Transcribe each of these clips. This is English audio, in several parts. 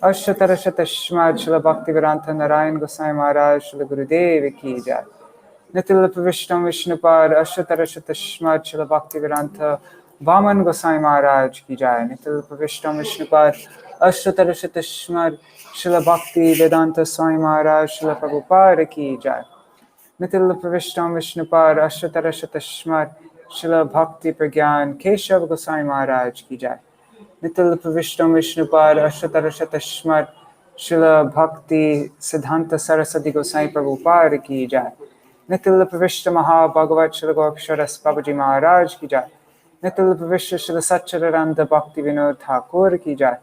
Ashtatarashatashmad Srila Bhaktivedanta Narayan Goswami Maharaj Srila Gurudev Ki Jai. Nitil Pravishtam Vishnupad Ashtatarashatashmad Srila Bhaktivedanta Vaman Goswami Maharaj Ki Jai. Nitil Pravishtam Vishnupad Ashtatarashatashmad Srila Bhaktivedanta Swami Maharaj Srila Prabhupada Ki Jai. Nitil Pravishtam Vishnupad Ashtatarashatashmad Srila Bhakti Pragyan Keśavāṣṭakam Goswami Maharaj Ki Jai. Nitil Pravishtam Vishnupad Ashtatarashatashmad Srila Bhaktisiddhānta Sarasvatī Goswami Prabhupāda Ki Jai. Nitil Pravishta Maha Bhagavat Srila Gopsharas Babaji Maharaj Ki Jai. Nitil Pravishta Srila Satchidananda Bhakti Vinod Thakur Ki Jai.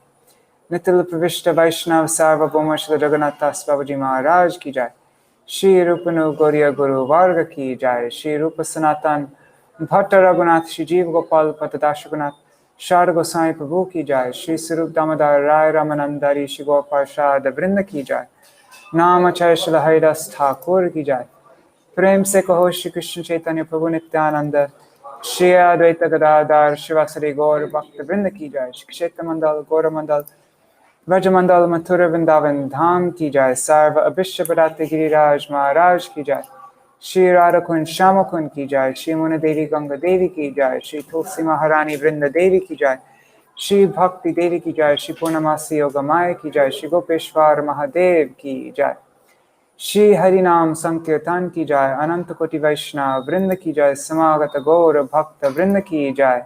Nitil Pravishta Vaishnav Sarvabhauma Srila Jagannath Das Babaji Maharaj Ki Jai. Shri Rupanu Gauriya Guru Varga Ki Jai. Shri Rupa Sanatan Bhatta Raghunath Shri Jeev Gopal Patadashagunath Shara Goswami Prabhu Ki Jai. Shri Sarup Damodar Rai Ramanandari Shri Gopal the Vṛndā Ki Jai. Namacharya Srila Haridas Thakur Ki Jai. Prem se kaho Shri Krishna Chaitanya Prabhu Nityananda Shri Advaita Gadadhar Shivasari Gaur Bhakta Vṛndā Ki Jai. Shri Kshetra Mandal Gaura Mandal Vraja Mandal Mathura Vrindavan Dham Ki Jai. Sarva Abhishya Bharati Giriraj Maharaj Ki Jai. Shri Radha Kund Shama Kund Ki Jai. Shri Muna Devi Ganga Devi Ki Jai. Shri Tulsi Maharani Vṛndā-Devi Ki Jai. Shri Bhakti Devi Ki Jai. Shri Purnamasi Yogamaya Ki Jai. Shri Gopeshwar Mahadev Ki Jai. Shri Harinam Sankirtan Ki Jai. Ananta Koti Vaishnava Vṛndā Ki Jai. Samagata Gaura Bhakta Vṛndā Ki Jai.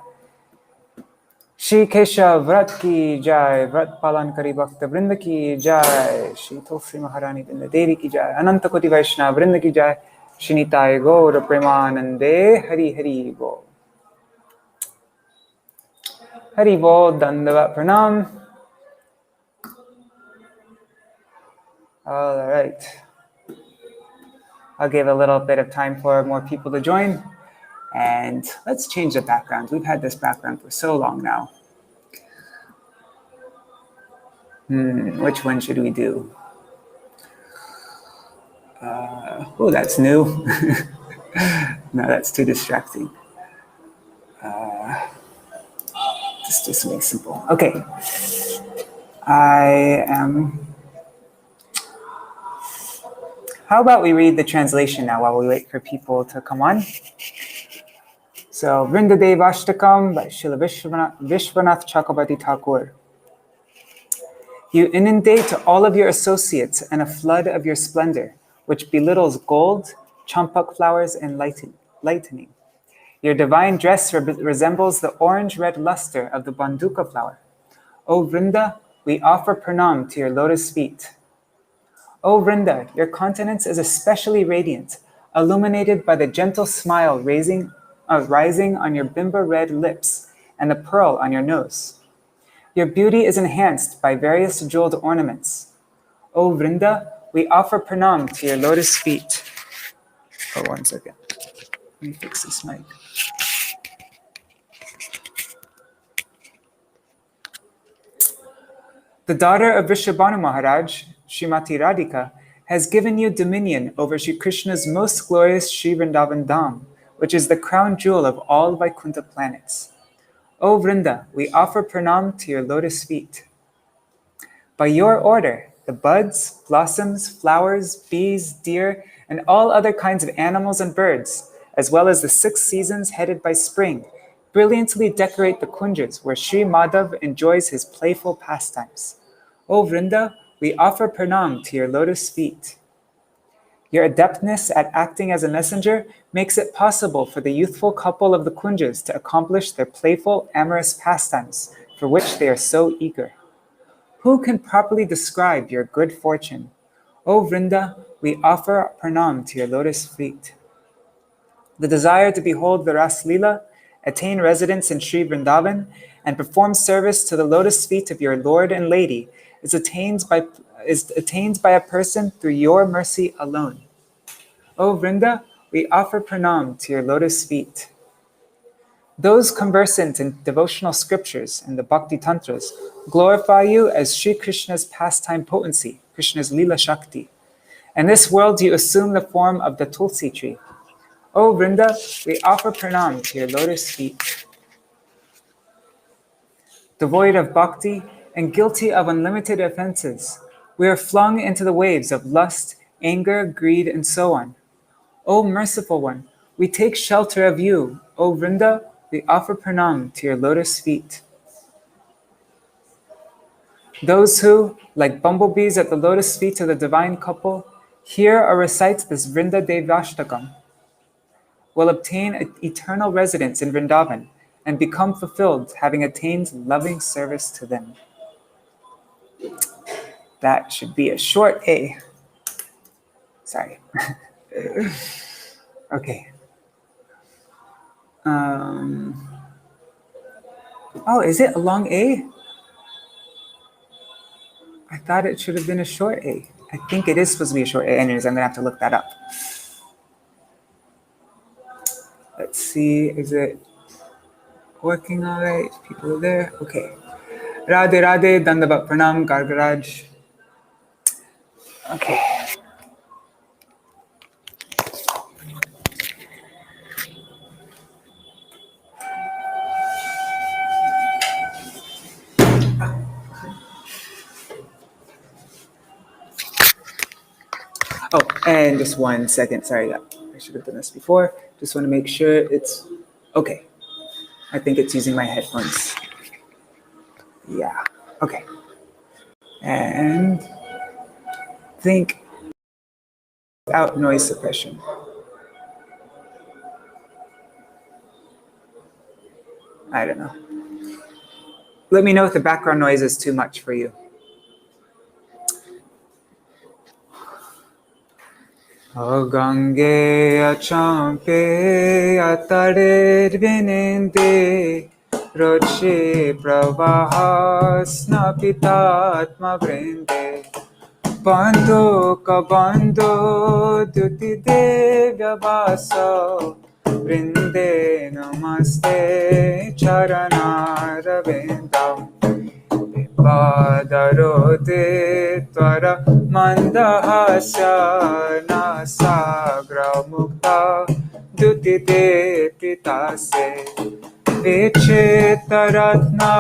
Shri Keśavāṣṭakam Ki Jai. Vrat Palan Kari Bhakta Vṛndā Ki Jai. Shri Tulsi Maharani Vṛndā-Devi Ki Jai. Ananta Koti Vaishnava Vṛndā Ki Jai. Shri Nitai Gaura Premanande Hari Hari Bol. Hari Bol Dandavat Pranam. All right. I'll give a little bit of time for more people to join. And let's change the background. We've had this background for so long now. Which one should we do? Oh, that's new. No, that's too distracting. Let's do something simple. Okay. How about we read the translation now while we wait for people to come on? So, Vṛndā-devyaṣṭakam by Śrīla Vishwanath Chakravarti Thakur. You inundate all of your associates in a flood of your splendor, which belittles gold, champak flowers, and lightning. Your divine dress resembles the orange-red luster of the banduka flower. O Vṛndā, we offer pranam to your lotus feet. O Vṛndā, your countenance is especially radiant, illuminated by the gentle smile rising on your bimba-red lips and the pearl on your nose. Your beauty is enhanced by various jeweled ornaments. O Vṛndā, we offer pranam to your lotus feet. Oh, 1 second. Let me fix this mic. The daughter of Vrishabhanu Maharaj, Srimati Radhika, has given you dominion over Sri Krishna's most glorious Sri Vṛndavan Dham, which is the crown jewel of all Vaikuntha planets. O Vṛndā, we offer pranam to your lotus feet. By your order, the buds, blossoms, flowers, bees, deer, and all other kinds of animals and birds, as well as the 6 seasons headed by spring, brilliantly decorate the kunjas where Sri Madhav enjoys his playful pastimes. O Vṛndā, we offer pranam to your lotus feet. Your adeptness at acting as a messenger makes it possible for the youthful couple of the kunjas to accomplish their playful, amorous pastimes, for which they are so eager. Who can properly describe your good fortune? O Vṛndā, we offer pranam to your lotus feet. The desire to behold the Ras Lila, attain residence in Sri Vṛndavan, and perform service to the lotus feet of your Lord and Lady is attained by a person through your mercy alone. O Vṛndā, we offer pranam to your lotus feet. Those conversant in devotional scriptures and the Bhakti Tantras glorify you as Sri Krishna's pastime potency, Krishna's Lila Shakti. In this world, you assume the form of the Tulsi tree. O Vṛndā, we offer pranam to your lotus feet. Devoid of bhakti, and guilty of unlimited offenses. We are flung into the waves of lust, anger, greed, and so on. O merciful one, we take shelter of you. O Vṛnda, we offer pranam to your lotus feet. Those who, like bumblebees at the lotus feet of the divine couple, hear or recite this Vṛndā-devyaṣṭakam, will obtain eternal residence in Vrindavan and become fulfilled, having attained loving service to them. That should be a short A. Sorry. Okay. Oh, is it a long A? I thought it should have been a short A. I think it is supposed to be a short A. Anyways, I'm going to have to look that up. Let's see, is it working all right? People are there? Okay. Radhe Radhe, Dandavat Pranam, Gargaraj. Okay. Oh, and just 1 second. Sorry, I should have done this before. Just want to make sure it's okay. I think it's using my headphones. Yeah, okay. And think without noise suppression. I don't know. Let me know if the background noise is too much for you. O Gange achampe atarer vinende roche pravahas napitatma vrinde bandho kabandho duti devyaṣṭakam vrinde namaste charanaravindam Padarode Tvara Mandahasya Nasagra Mukta Dutide Pitase Vichitaratna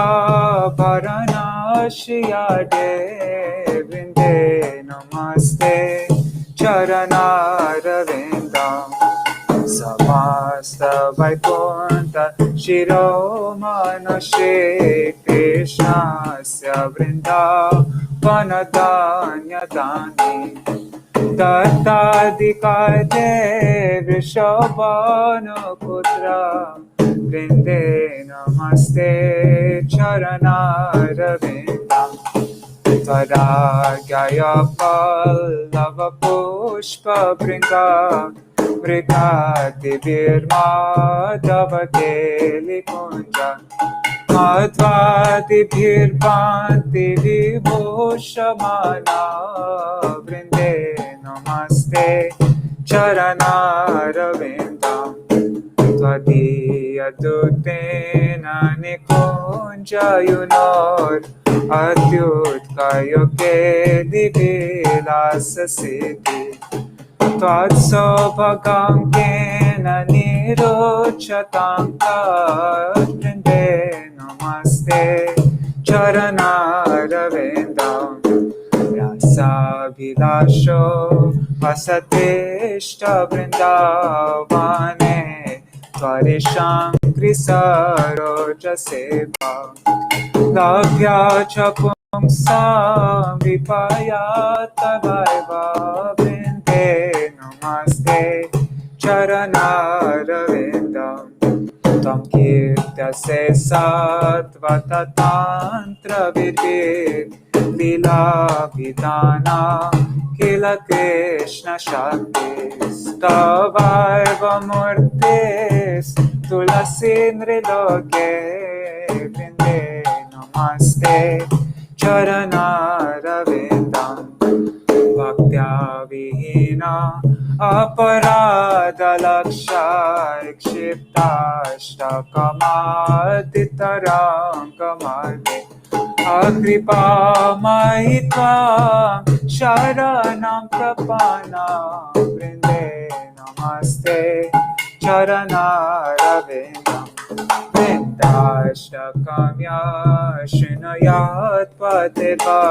Paranashiyade Vrinde Namaste Charanaravindam Samasta Vaikunta Shiromanashe Krishnasya Vṛndā-vanadanyadani Tattadikade Vrishabhanuputra Vrinde Namaste Charanaravindam Tvarāgyaya Pallava Pushpa Bringa Vrikati Virmadhavate Likunja Madhvati Virvanti Vibhushamana Vrinde Namaste Charanaravindam Tvadiyadutena Nikunja Yunor Atyutkayoke Divilasasiti Tvatsobhagam kena nirochatanka Vrinde Namaste Charanaravindam Rasabhilasho Vasatishta Vrindavane Tvarisham Krisaroja Seva Labhya Chapumsam Vipayata Vaiva Vrinde Namaste Charanaravindam Tam Kirtyase Sattvata Tantra Virvid Lila Vidana Kila Krishna Shaktis Tavaiva Murtis Tulasi Nriloke Vrinde Namaste Charanaravindam Bhaktya Vihina Aparada Laksha Keśavāṣṭakam Akripa Mahitva Sharanam Prapana Vrinde Namaste Charanaravindam Vrindai Vṛndā-devyaṣṭakam Śrīnayat Patirva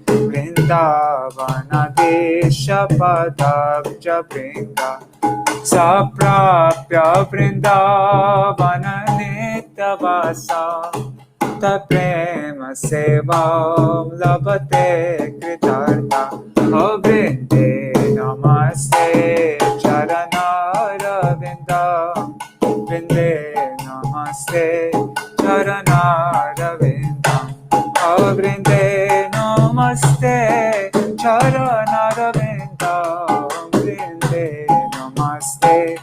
Vṛndā-vana-deshapadabja-bringa Saprapya Vṛndā-vana-nitya-vasa Prema Sevam Labhate Kritartha O Vrinde Namaste Charanaravinda Vrinde Namaste Charanaravinda O Vrinde Namaste Charanaravinda Vrinde Namaste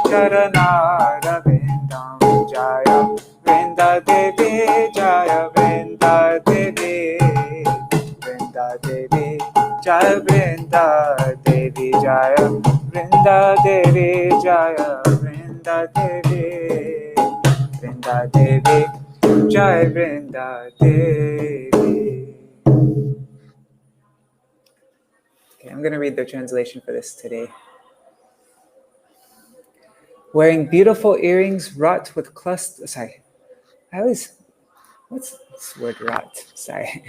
Charanaravinda Jaya Vṛndā-devi Jaya Vṛndā-devi Vṛndā-devi Jaya Vṛndā-devi Jaya Vṛndā-devi Jaya Vṛndā-devi Vṛndā-devi Jaya Vṛndā-devi. Okay, I'm going to read the translation for this today. Wearing beautiful earrings wrought with clusters. What's this word wrought? Sorry.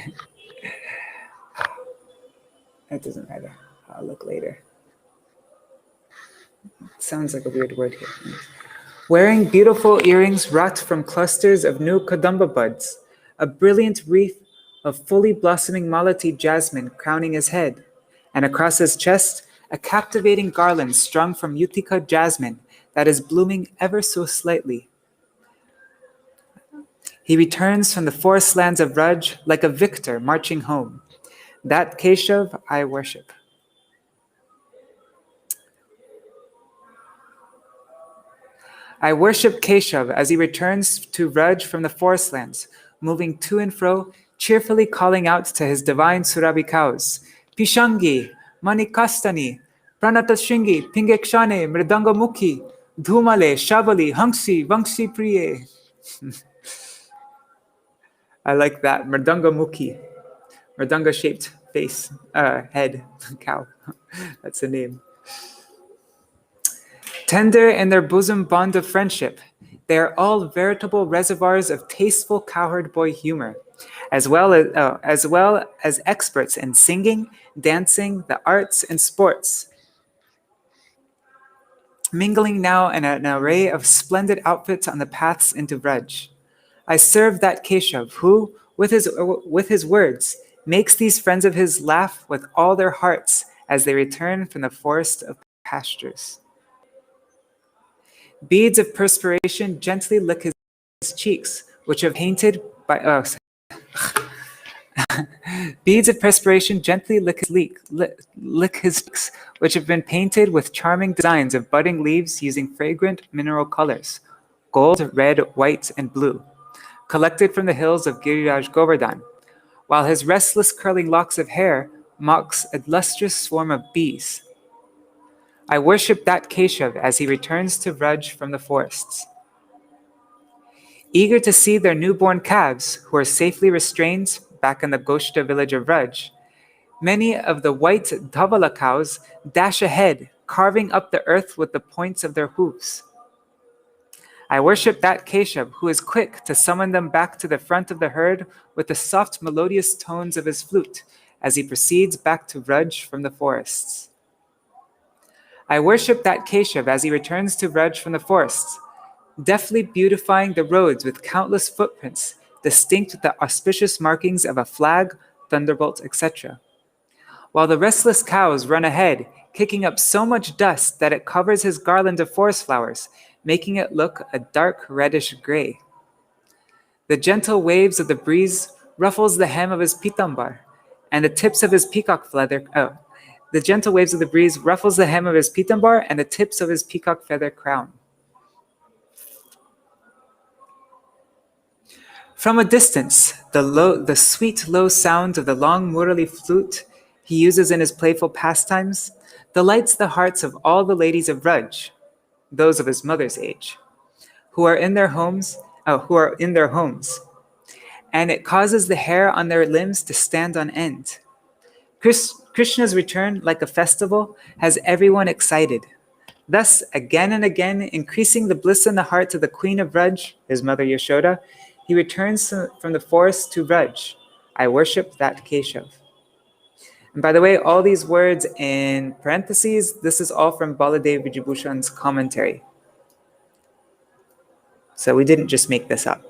That doesn't matter. I'll look later. It sounds like a weird word here. Wearing beautiful earrings wrought from clusters of new kadamba buds, a brilliant wreath of fully blossoming malati jasmine crowning his head, and across his chest, a captivating garland strung from utica jasmine that is blooming ever so slightly. He returns from the forest lands of Vraj like a victor marching home. That Keshav I worship. I worship Keshav as he returns to Vraj from the forest lands, moving to and fro, cheerfully calling out to his divine Surabhi cows, Pishangi, Manikastani, Pranatashringi, Pingekshane, Mridangamukhi, Dhumale, Shabali, Hangsi, Vangsi Priye. I like that. Mridangamukhi. Mridanga-shaped face, head, cow. That's the name. Tender in their bosom bond of friendship, they are all veritable reservoirs of tasteful cowherd boy humor, as well as experts in singing, dancing, the arts, and sports. Mingling now in an array of splendid outfits on the paths into Vraj. I serve that Keshav who, with his words, makes these friends of his laugh with all their hearts as they return from the forest of pastures. Beads of perspiration gently lick his cheeks, which have painted by beads of perspiration gently lick his cheeks, which have been painted with charming designs of budding leaves using fragrant mineral colors, gold, red, white, and blue, collected from the hills of Giriraj Govardhan, while his restless curling locks of hair mocks a lustrous swarm of bees. I worship that Keshav as he returns to Vraj from the forests. Eager to see their newborn calves, who are safely restrained back in the Goshta village of Vraj, many of the white Dhavala cows dash ahead, carving up the earth with the points of their hooves. I worship that Keshav who is quick to summon them back to the front of the herd with the soft melodious tones of his flute as he proceeds back to Vraj from the forests. I worship that Keshav as he returns to Vraj from the forests, deftly beautifying the roads with countless footprints, distinct with the auspicious markings of a flag, thunderbolt, etc. While the restless cows run ahead, kicking up so much dust that it covers his garland of forest flowers, making it look a dark reddish gray. The gentle waves of the breeze ruffles the hem of his pitambar, and the tips of his peacock feather. The gentle waves of the breeze ruffles the hem of his pitambar and the tips of his peacock feather crown. From a distance, the sweet low sound of the long Murali flute he uses in his playful pastimes delights the hearts of all the ladies of Vraj, those of his mother's age, who are in their homes, and it causes the hair on their limbs to stand on end. Krishna's return, like a festival, has everyone excited. Thus, again and again, increasing the bliss in the heart of the Queen of Vraj, his mother Yashoda, He returns from the forest to Vraj. I worship that Keshav. And by the way, all these words in parentheses, this is all from Baladev Vijayabhushan's commentary. So we didn't just make this up.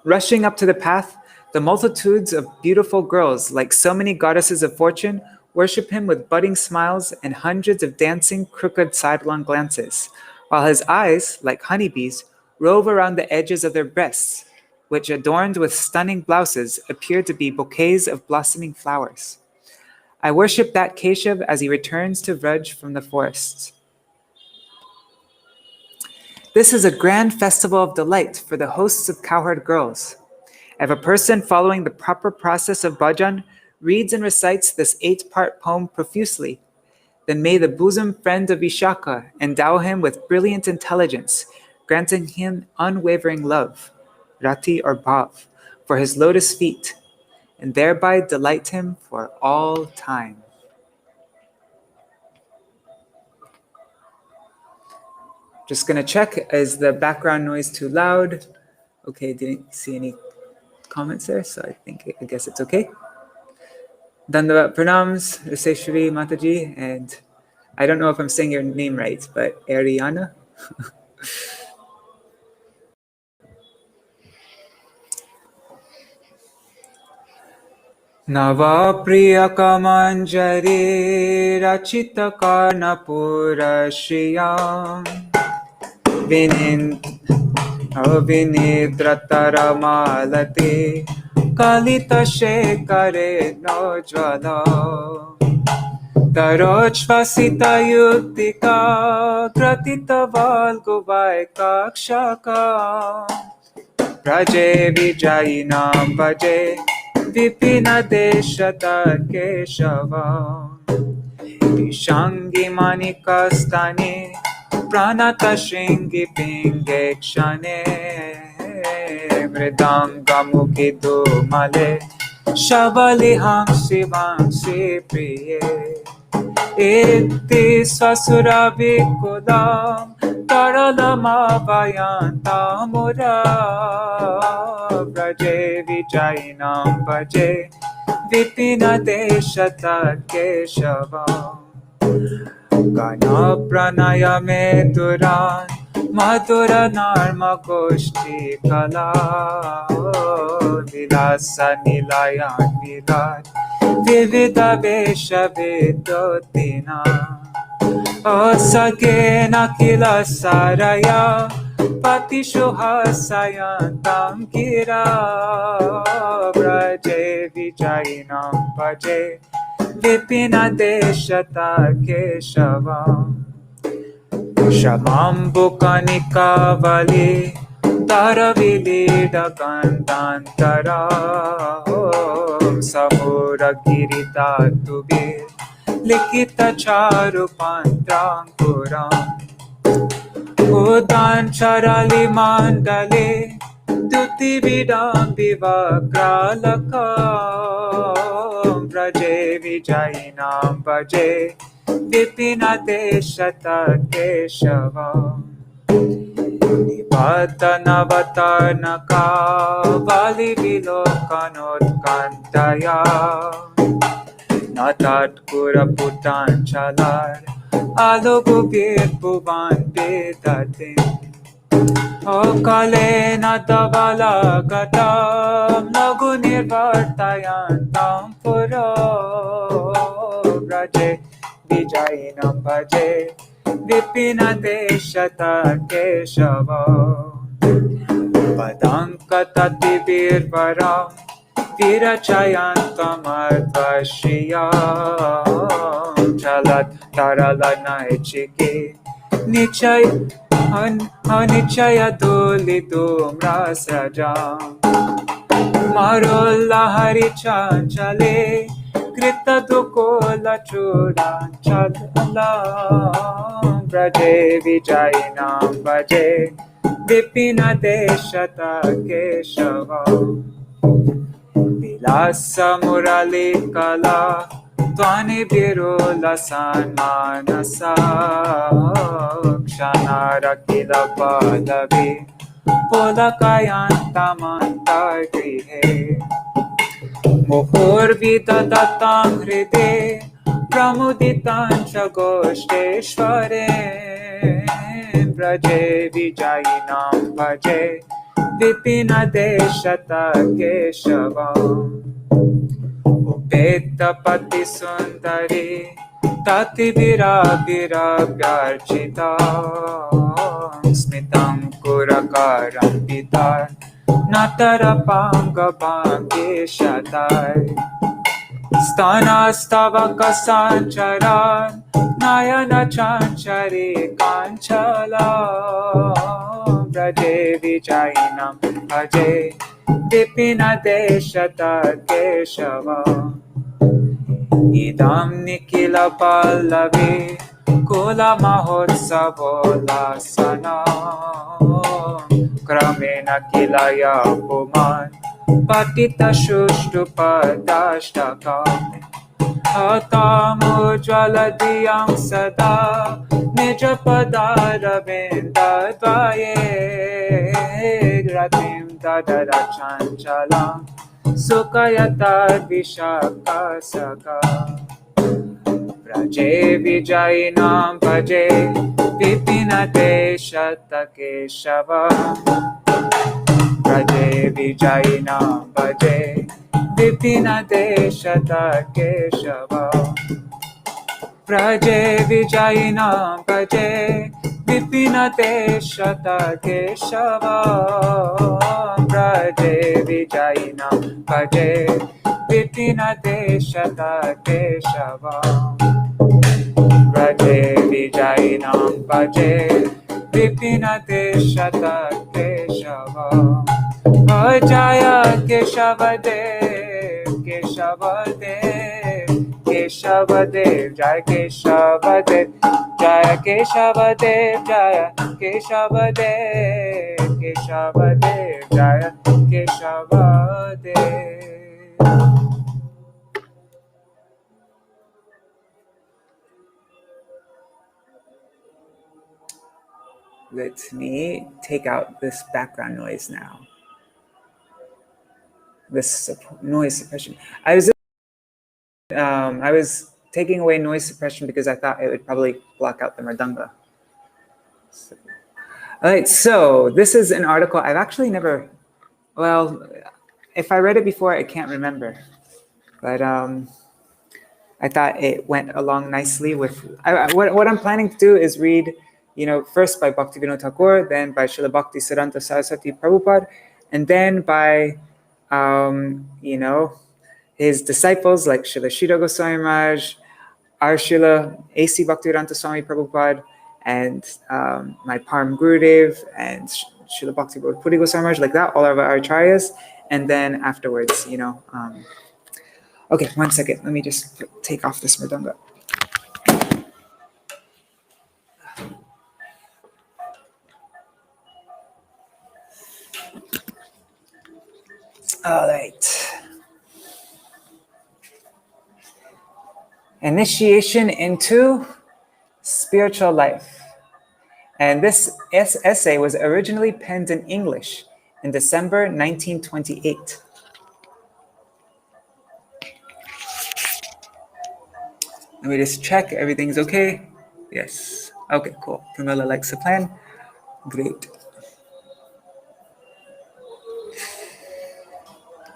Rushing up to the path, the multitudes of beautiful girls, like so many goddesses of fortune, worship him with budding smiles and hundreds of dancing, crooked, sidelong glances, while his eyes, like honeybees, rove around the edges of their breasts, which, adorned with stunning blouses, appear to be bouquets of blossoming flowers. I worship that Keshav as he returns to Vraj from the forests. This is a grand festival of delight for the hosts of cowherd girls. If a person following the proper process of bhajan reads and recites this 8-part poem profusely, then may the bosom friend of Vishaka endow him with brilliant intelligence, granting him unwavering love, rati or bhav, for his lotus feet, and thereby delight him for all time. Just gonna check, is the background noise too loud? Okay, didn't see any comments there, so I guess it's okay. Dandavat pranams, Raseshwari Mataji, and I don't know if I'm saying your name right, but Ariana. Nava Priyaka Manjari Rachita Karna Purashiyam Vinidratara Malati Kalita Shekare Nojvala Tarochvasita Yutika Kratita Valguvai Kakshaka Praje Vijayinam Bhaje Vipina Deshata Keśavā Shangi Manikastani Pranata Shringi Pinge Kshane Mridanga Mukidu Male Shabali Hamsi Vamsi Priye Iti Swasura Vikudam Taralama Vayanta Mura Vraje Vijayinam Bhaje Vipina Deshata Keśavā Gana Pranaya Meduran Madhura Narma Goshti Kala Vilasa Nilayan Virat Vivida Vesha Vidotina Asagena Kila Saraya Patishuha Sayantam Gira Vraje Vijayinam Bhaje Vipina Deshata Keśavā Shamambu Kanika Vali Daravilida Kandantara Samura Girita Tubir Likita Charu Pantrankuram Udan Charali Mandale Duti Vidam Vivakralakam Vraje Vijayinam Bhaje Vipina Deshata Keśavā Nivata Navatarnaka Vali Vilokanot Kantaya Natat Kura Putan Chalar Alogu Bir Bhuvan Vedatim Okale Natavala Gatam Lagu Nirvartayantam Puro Vraje Vijayinam Bhaje Vipina Deshata Keśavā Padankatati Virvaram Virachayantam Advashiyam Chalat Taralanaichiki Nichaya Dolitum Rasrajam Marolla Harichanchale Krita Dukola Churan Chalalam Vraje Vijayinam Bhaje Vipina Deshata Keśavā Vilasa Murali Kala Tvani birula sanmanasa Kshanara kila padavi Polakayantamantar grihe Muhurvidadatam hride Pramuditam cha Goshteshware Braje vijayinam bhaje Vipina deshata Keśavam Upetapati sundari Tati virabhiravyarchitam Smitam kurakaram pitar Natarapanga bhangeshatai Stanastavaka sancharan Nayana chanchari kanchala Braje vijayinam bhaje Vipina deshata Keśavam Idam nikila pallavi Kula mahotsavo lasanam Kramena kilaya puman Patita Śrīla Atamujvaladiyam sada Nijapadara vindadvaye Ratim dadara chanchalam Sukayatad vishakasaka Braje vijayinam bhaje Vipinate shata Keśavam Braje vijayinam bhaje Vipinate shata Keśavam Braje vijayinam bhaje Vipinate shata Keśavam Braje vijayinam bhaje Vipinate shata Keśavam Braje vijayinam bhaje Vipinate shata Keśavam Jaya Keśavadev Keśavadev Keśavadev Jaya Keśavadev Jaya Keśavadev Jaya Keśavadev Keśavadev Jaya Keśavadev. Let me take out this background noise now. This noise suppression. I was taking away noise suppression because I thought it would probably block out the mridanga. So, all right, so this is an article I've actually never, well, if I read it before, I can't remember. But I thought it went along nicely with, what I'm planning to do is read, first by Bhaktivinoda Thakur, then by Śrīla Bhaktisiddhānta Sarasvatī Prabhupāda, and then by, his disciples like Śrīla Sridhar Gosvāmī Maharaj, our Śrīla A.C. Bhaktivedanta Swami Prabhupada, and my Param Gurudev, and Śrīla Bhakti Puri Goswami Maharaj, like that, all of our acharyas, and then afterwards, okay, 1 second, let me just take off this mridanga. All right. Initiation into spiritual life. And this essay was originally penned in English in December 1928. Let me just check everything's okay. Yes. Okay, cool. Pramila likes the plan. Great.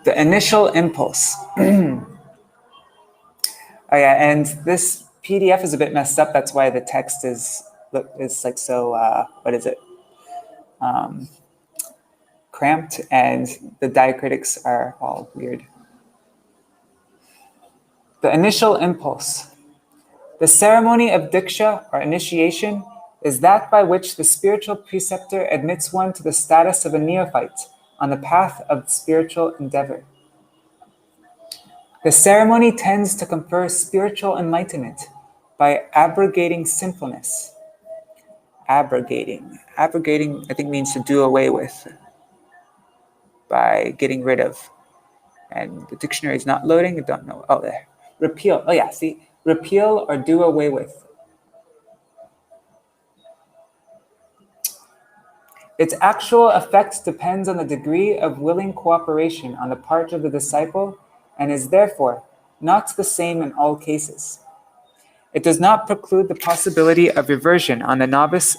The initial impulse. Oh yeah, and this PDF is a bit messed up. That's why the text is like so, what is it? Cramped, and the diacritics are all weird. The initial impulse. The ceremony of diksha, or initiation, is that by which the spiritual preceptor admits one to the status of a neophyte on the path of spiritual endeavor. The ceremony tends to confer spiritual enlightenment by abrogating sinfulness. Abrogating, I think, means to do away with, by getting rid of. And the dictionary is not loading, I don't know. Oh, there. repeal. Oh yeah, see, repeal or do away with. Its actual effect depends on the degree of willing cooperation on the part of the disciple and is therefore not the same in all cases. It does not preclude the possibility of reversion on the novice.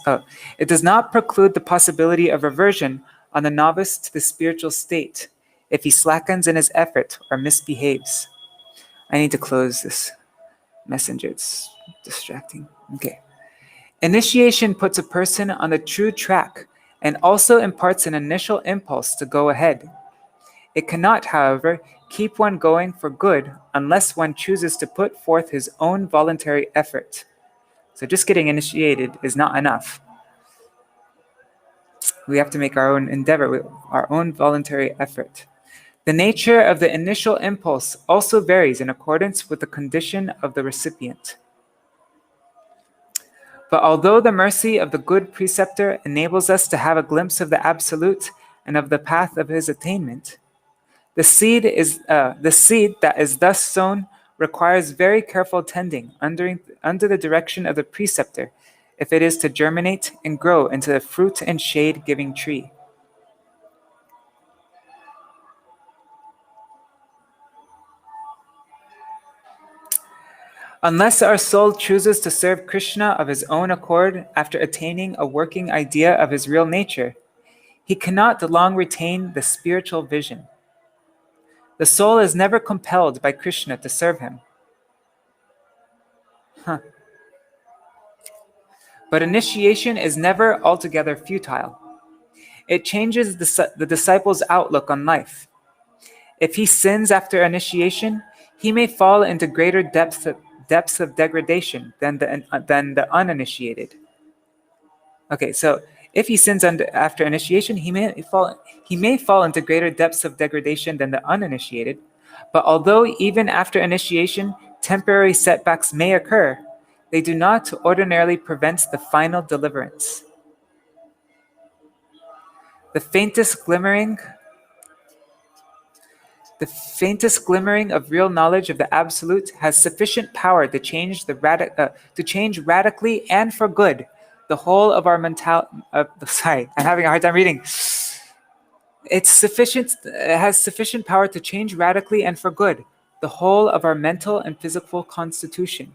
It does not preclude the possibility of reversion on the novice to the spiritual state if he slackens in his effort or misbehaves. I need to close this messenger. It's distracting. Okay. Initiation puts a person on the true track and also imparts an initial impulse to go ahead. It cannot, however, keep one going for good unless one chooses to put forth his own voluntary effort. So just getting initiated is not enough. We have to make our own endeavor, our own voluntary effort. The nature of the initial impulse also varies in accordance with the condition of the recipient. But although the mercy of the good preceptor enables us to have a glimpse of the Absolute and of the path of his attainment, the seed that is thus sown requires very careful tending under the direction of the preceptor if it is to germinate and grow into a fruit and shade-giving tree. Unless our soul chooses to serve Krishna of his own accord after attaining a working idea of his real nature, he cannot long retain the spiritual vision. The soul is never compelled by Krishna to serve him. But initiation is never altogether futile. It changes the disciple's outlook on life. If he sins after initiation, he may fall into greater depths of degradation than the uninitiated. Okay, so if he sins after initiation, he may fall into greater depths of degradation than the uninitiated. But although even after initiation, temporary setbacks may occur, they do not ordinarily prevent the final deliverance. The faintest glimmering of real knowledge of the Absolute has sufficient power to change radically and for good the whole of our sorry, I'm having a hard time reading. It has sufficient power to change radically and for good the whole of our mental and physical constitution.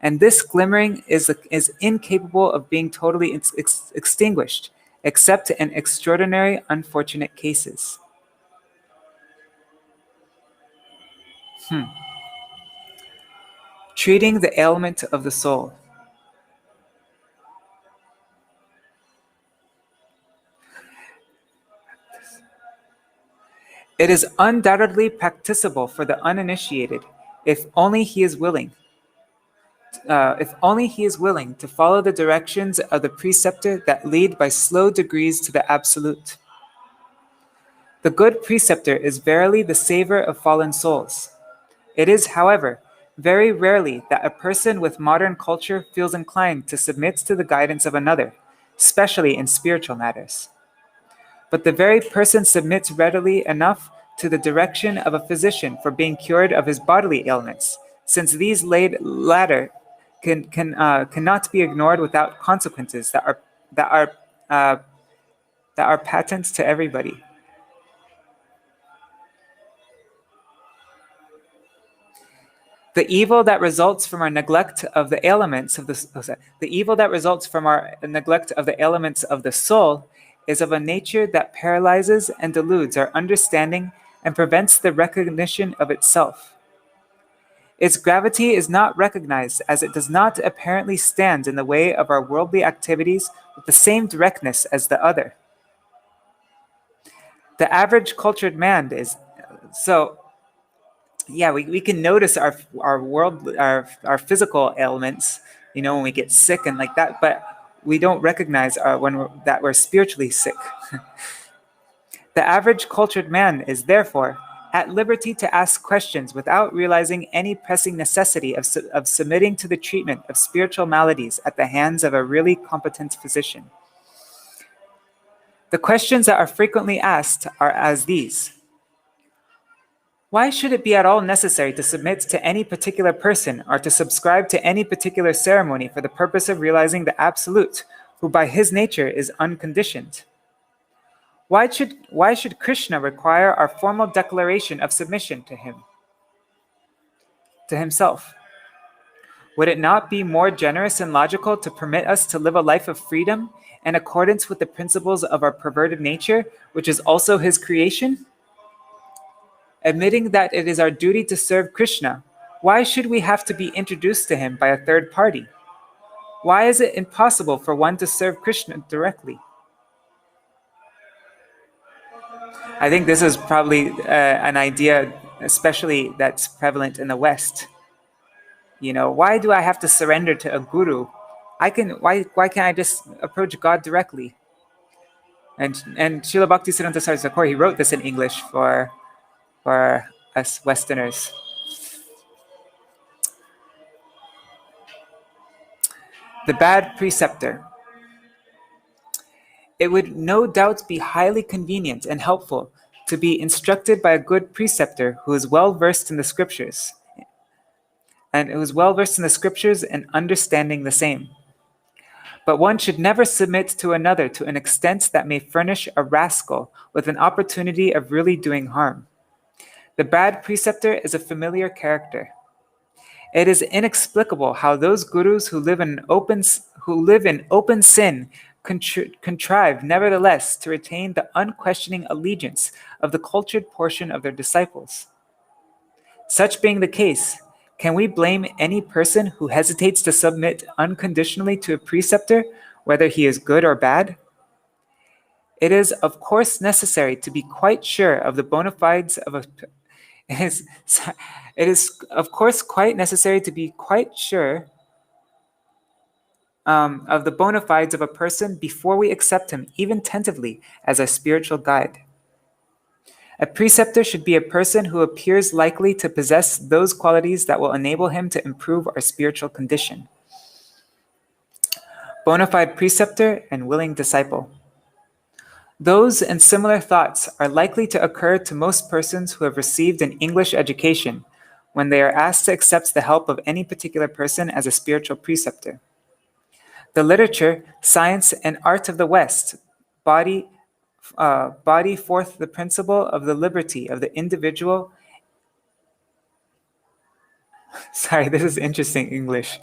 And this glimmering is incapable of being totally extinguished, except in extraordinary, unfortunate cases. Treating the ailment of the soul. It is undoubtedly practicable for the uninitiated, if only he is willing. To follow the directions of the preceptor that lead by slow degrees to the Absolute. The good preceptor is verily the saver of fallen souls. It is, however, very rarely that a person with modern culture feels inclined to submit to the guidance of another, especially in spiritual matters. But the very person submits readily enough to the direction of a physician for being cured of his bodily ailments, since these latter cannot be ignored without consequences that are patent to everybody. The evil that results from our neglect of the ailments of the soul is of a nature that paralyzes and deludes our understanding and prevents the recognition of itself. Its gravity is not recognized as it does not apparently stand in the way of our worldly activities with the same directness as the other. The average cultured man is so. Yeah, we can notice our physical ailments, when we get sick and like that, but we don't recognize that we're spiritually sick. The average cultured man is therefore at liberty to ask questions without realizing any pressing necessity of submitting to the treatment of spiritual maladies at the hands of a really competent physician. The questions that are frequently asked are as these. Why should it be at all necessary to submit to any particular person or to subscribe to any particular ceremony for the purpose of realizing the Absolute, who by his nature is unconditioned? Why should Krishna require our formal declaration of submission to him, to himself? Would it not be more generous and logical to permit us to live a life of freedom in accordance with the principles of our perverted nature, which is also his creation? Admitting that it is our duty to serve Krishna, why should we have to be introduced to him by a third party? Why is it impossible for one to serve Krishna directly? I think this is probably an idea, especially that's prevalent in the West. You know, why do I have to surrender to a guru? Why can't I just approach God directly? And Srila Bhaktisiddhānta Sarasvatī Thakur, he wrote this in English for us Westerners. The bad preceptor. It would no doubt be highly convenient and helpful to be instructed by a good preceptor who is well versed in the scriptures, and understanding the same. But one should never submit to another to an extent that may furnish a rascal with an opportunity of really doing harm. The bad preceptor is a familiar character. It is inexplicable how those gurus who live in open sin contrive nevertheless to retain the unquestioning allegiance of the cultured portion of their disciples. Such being the case, can we blame any person who hesitates to submit unconditionally to a preceptor, whether he is good or bad? It is, of course, necessary to be quite sure of the bona fides of a It is, of course, quite necessary to be quite sure of the bona fides of a person before we accept him, even tentatively, as our spiritual guide. A preceptor should be a person who appears likely to possess those qualities that will enable him to improve our spiritual condition. Bona fide preceptor and willing disciple. Those and similar thoughts are likely to occur to most persons who have received an English education when they are asked to accept the help of any particular person as a spiritual preceptor. The literature, science, and art of the West body forth the principle of the liberty of the individual. Sorry, this is interesting English.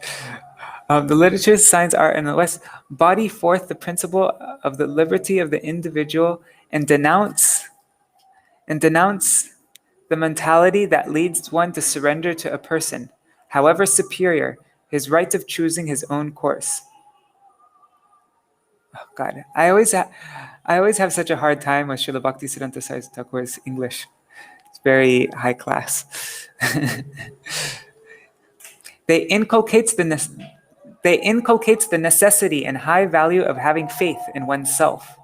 The literature, science, art, and the West body forth the principle of the liberty of the individual and denounce the mentality that leads one to surrender to a person, however superior, his right of choosing his own course. Oh God, I always have such a hard time with Srila Bhaktisiddhānta Sarasvatī Thakur's English. It's very high class. They inculcates the necessity and high value of having faith in oneself.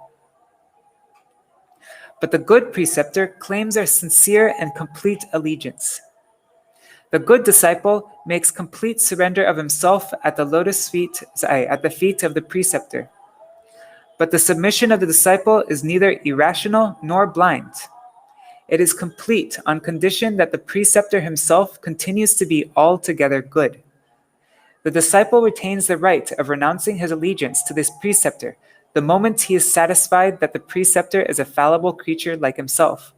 But the good preceptor claims our sincere and complete allegiance. The good disciple makes complete surrender of himself at the feet of the preceptor. But the submission of the disciple is neither irrational nor blind. It is complete on condition that the preceptor himself continues to be altogether good. The disciple retains the right of renouncing his allegiance to this preceptor the moment he is satisfied that the preceptor is a fallible creature like himself.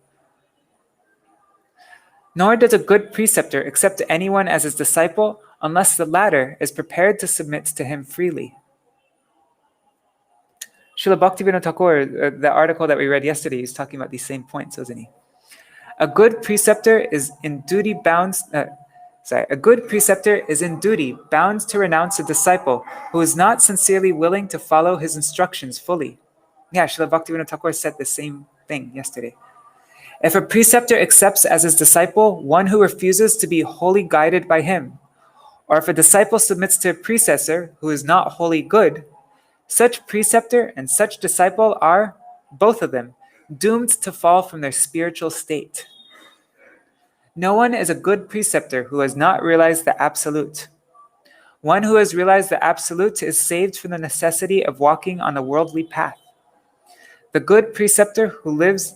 Nor does a good preceptor accept anyone as his disciple unless the latter is prepared to submit to him freely. Srila Bhaktivinoda Thakur, the article that we read yesterday, is talking about these same points, wasn't he? A good preceptor is in duty bound to renounce a disciple who is not sincerely willing to follow his instructions fully. Yeah, Srila Bhaktivinoda Thakur said the same thing yesterday. If a preceptor accepts as his disciple one who refuses to be wholly guided by him, or if a disciple submits to a predecessor who is not wholly good, such preceptor and such disciple are, both of them, doomed to fall from their spiritual state. No one is a good preceptor who has not realized the Absolute. One who has realized the Absolute is saved from the necessity of walking on the worldly path. The good preceptor who lives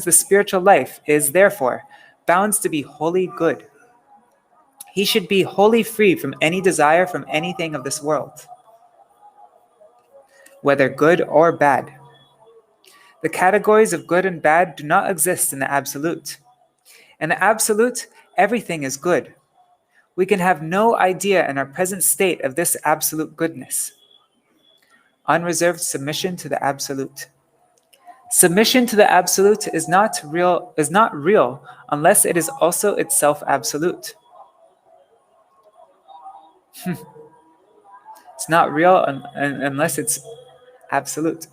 the spiritual life is, therefore, bound to be wholly good. He should be wholly free from any desire from anything of this world, whether good or bad. The categories of good and bad do not exist in the Absolute. In the Absolute, everything is good. We can have no idea in our present state of this absolute goodness. Unreserved submission to the Absolute. Submission to the Absolute is not real unless it is also itself absolute. It's not real unless it's absolute.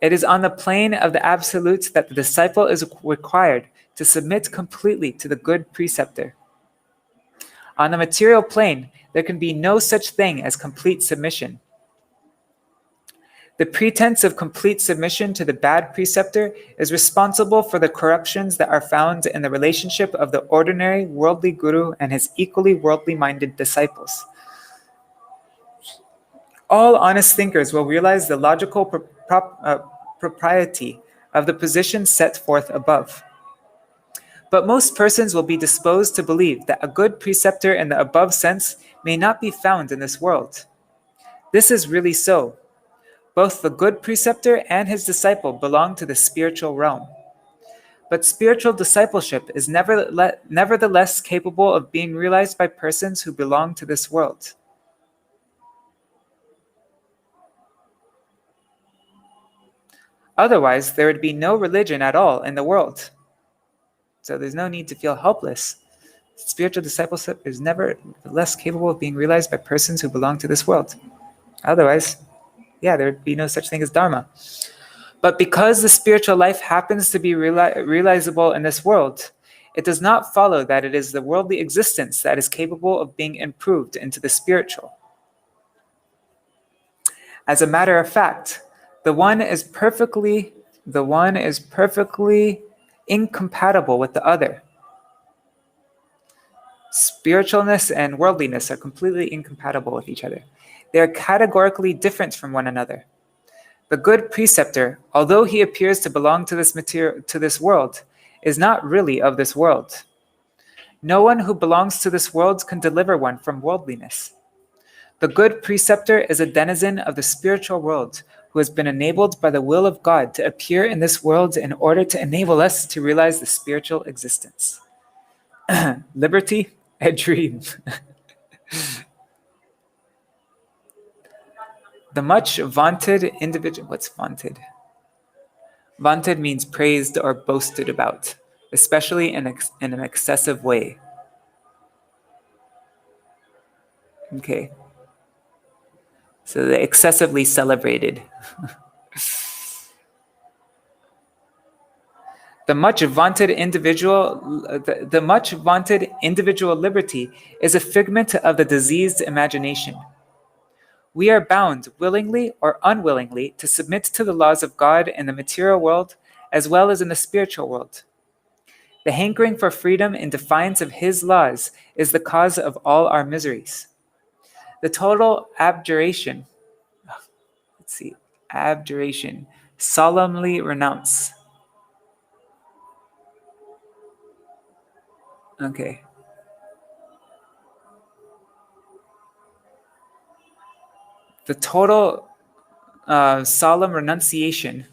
It is on the plane of the Absolute that the disciple is required to submit completely to the good preceptor. On the material plane, there can be no such thing as complete submission. The pretense of complete submission to the bad preceptor is responsible for the corruptions that are found in the relationship of the ordinary worldly guru and his equally worldly-minded disciples. All honest thinkers will realize the logical propriety of the position set forth above. But most persons will be disposed to believe that a good preceptor in the above sense may not be found in this world. This is really so. Both the good preceptor and his disciple belong to the spiritual realm. But spiritual discipleship is nevertheless capable of being realized by persons who belong to this world. Otherwise, there would be no religion at all in the world. So there's no need to feel helpless. Spiritual discipleship is nevertheless capable of being realized by persons who belong to this world. Otherwise, there would be no such thing as Dharma. But because the spiritual life happens to be realizable in this world, it does not follow that it is the worldly existence that is capable of being improved into the spiritual. As a matter of fact, the one is perfectly incompatible with the other. Spiritualness and worldliness are completely incompatible with each other. They are categorically different from one another. The good preceptor, although he appears to belong to this world, is not really of this world. No one who belongs to this world can deliver one from worldliness. The good preceptor is a denizen of the spiritual world who has been enabled by the will of God to appear in this world in order to enable us to realize the spiritual existence. Liberty, a dream. The much vaunted individual, what's vaunted? Vaunted means praised or boasted about, especially in an excessive way. Okay. So the excessively celebrated. The much vaunted individual liberty is a figment of the diseased imagination. We are bound, willingly or unwillingly, to submit to the laws of God in the material world as well as in the spiritual world. The hankering for freedom in defiance of His laws is the cause of all our miseries. The total abjuration, solemnly renounce. Okay. The total solemn renunciation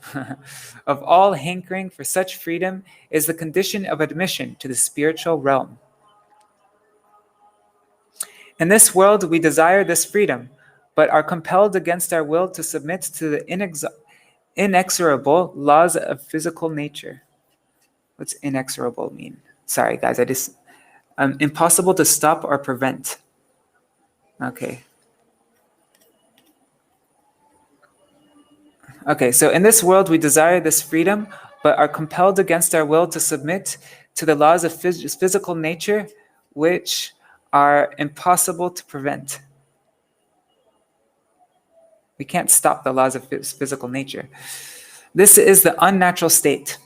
of all hankering for such freedom is the condition of admission to the spiritual realm. In this world, we desire this freedom, but are compelled against our will to submit to the inexorable laws of physical nature. What's inexorable mean? Sorry, guys, impossible to stop or prevent. Okay. Okay, so in this world, we desire this freedom, but are compelled against our will to submit to the laws of physical nature, which are impossible to prevent. We can't stop the laws of physical nature. This is the unnatural state.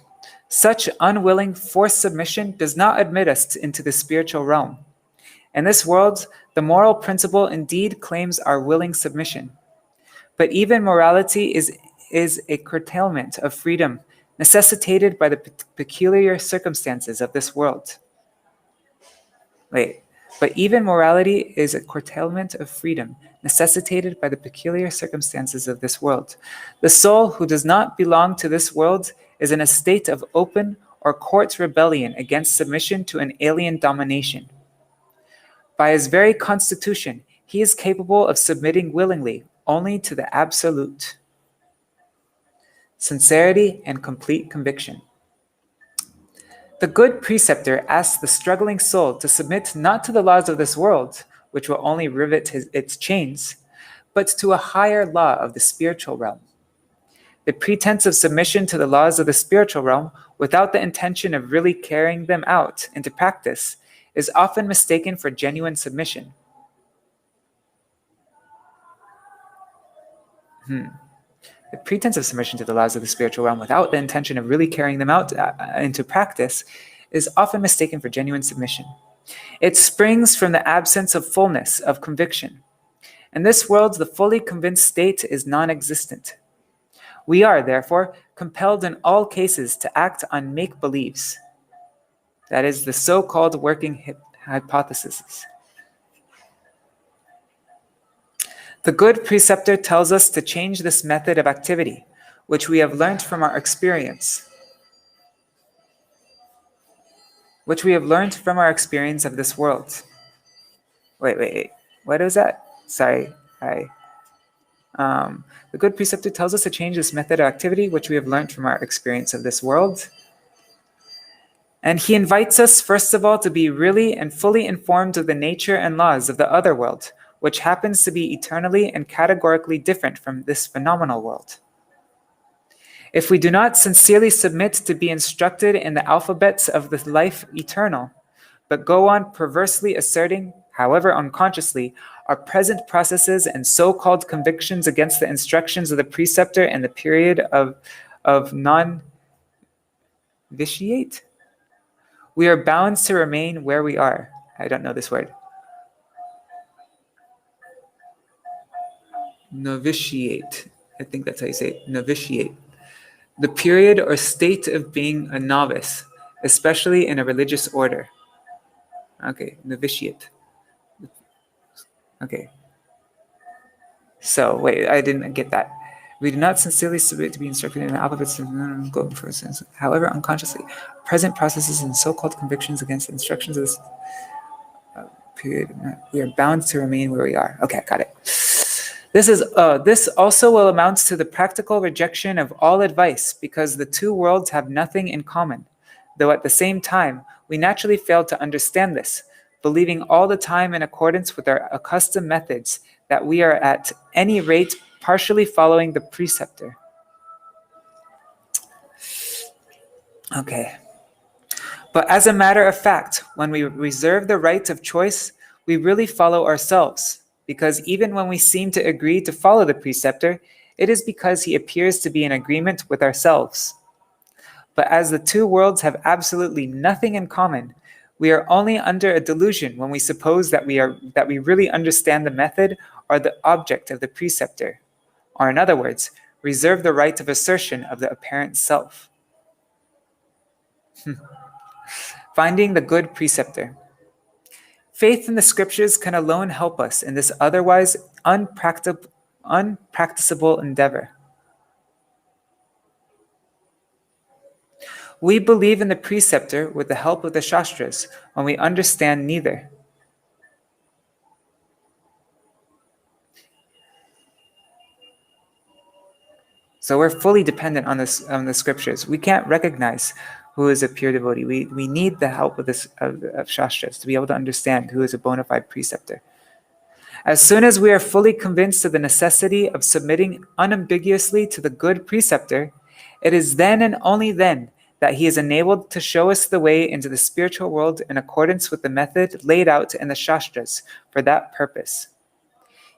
Such unwilling forced submission does not admit us into the spiritual realm. In this world, the moral principle indeed claims our willing submission. But even morality is a curtailment of freedom necessitated by the peculiar circumstances of this world. But even morality is a curtailment of freedom, necessitated by the peculiar circumstances of this world. The soul who does not belong to this world is in a state of open or court rebellion against submission to an alien domination. By his very constitution, he is capable of submitting willingly only to the absolute. Sincerity and complete conviction. The good preceptor asks the struggling soul to submit not to the laws of this world, which will only rivet its chains, but to a higher law of the spiritual realm. The pretense of submission to the laws of the spiritual realm, without the intention of really carrying them out into practice, is often mistaken for genuine submission. The pretense of submission to the laws of the spiritual realm without the intention of really carrying them out into practice is often mistaken for genuine submission. It springs from the absence of fullness of conviction. In this world, the fully convinced state is non-existent. We are, therefore, compelled in all cases to act on make-believes. That is, the so-called working hypotheses. The good preceptor tells us to change this method of activity, which we have learned from our experience. Which we have learned from our experience of this world. Wait. What was that? Sorry. The good preceptor tells us to change this method of activity, which we have learned from our experience of this world. And he invites us, first of all, to be really and fully informed of the nature and laws of the other world, which happens to be eternally and categorically different from this phenomenal world. If we do not sincerely submit to be instructed in the alphabets of the life eternal, but go on perversely asserting, however unconsciously, our present processes and so-called convictions against the instructions of the preceptor in the period of non-vitiate, we are bound to remain where we are. I don't know this word. Novitiate. I think that's how you say it. Novitiate. The period or state of being a novice, especially in a religious order. Okay, novitiate. Okay. So, wait, I didn't get that. We do not sincerely submit to be instructed in the alphabets, however unconsciously. Present processes and so-called convictions against the instructions of this period. We are bound to remain where we are. Okay, got it. This also will amount to the practical rejection of all advice, because the two worlds have nothing in common, though at the same time, we naturally fail to understand this, believing all the time in accordance with our accustomed methods that we are at any rate partially following the preceptor. Okay. But as a matter of fact, when we reserve the right of choice, we really follow ourselves, because even when we seem to agree to follow the preceptor, it is because he appears to be in agreement with ourselves. But as the two worlds have absolutely nothing in common, we are only under a delusion when we suppose that we really understand the method or the object of the preceptor, or in other words, reserve the right of assertion of the apparent self. Finding the good preceptor. Faith in the scriptures can alone help us in this otherwise unpracticable endeavor. We believe in the preceptor with the help of the Shastras when we understand neither. So we're fully dependent on the scriptures. We can't recognize who is a pure devotee. We need the help of Shastras to be able to understand who is a bona fide preceptor. As soon as we are fully convinced of the necessity of submitting unambiguously to the good preceptor, it is then and only then that he is enabled to show us the way into the spiritual world in accordance with the method laid out in the Shastras for that purpose.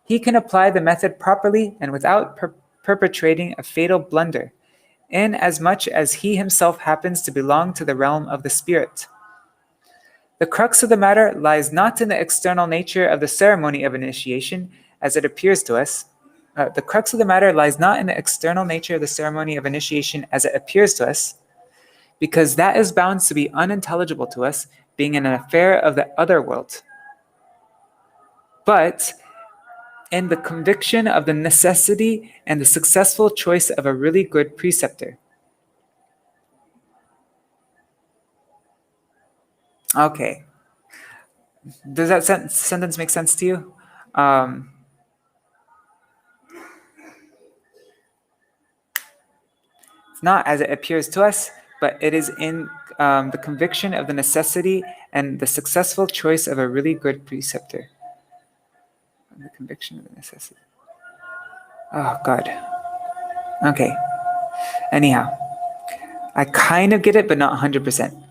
He can apply the method properly and without perpetrating a fatal blunder, inasmuch as he himself happens to belong to the realm of the spirit. The crux of the matter lies not in the external nature of the ceremony of initiation, as it appears to us. the crux of the matter lies not in the external nature of the ceremony of initiation as it appears to us, because that is bound to be unintelligible to us, being an affair of the other world, but in the conviction of the necessity and the successful choice of a really good preceptor. Okay. Does that sentence make sense to you? It's not as it appears to us, but it is in the conviction of the necessity and the successful choice of a really good preceptor. The conviction of the necessity. Oh, God. Okay. Anyhow, I kind of get it, but not 100%.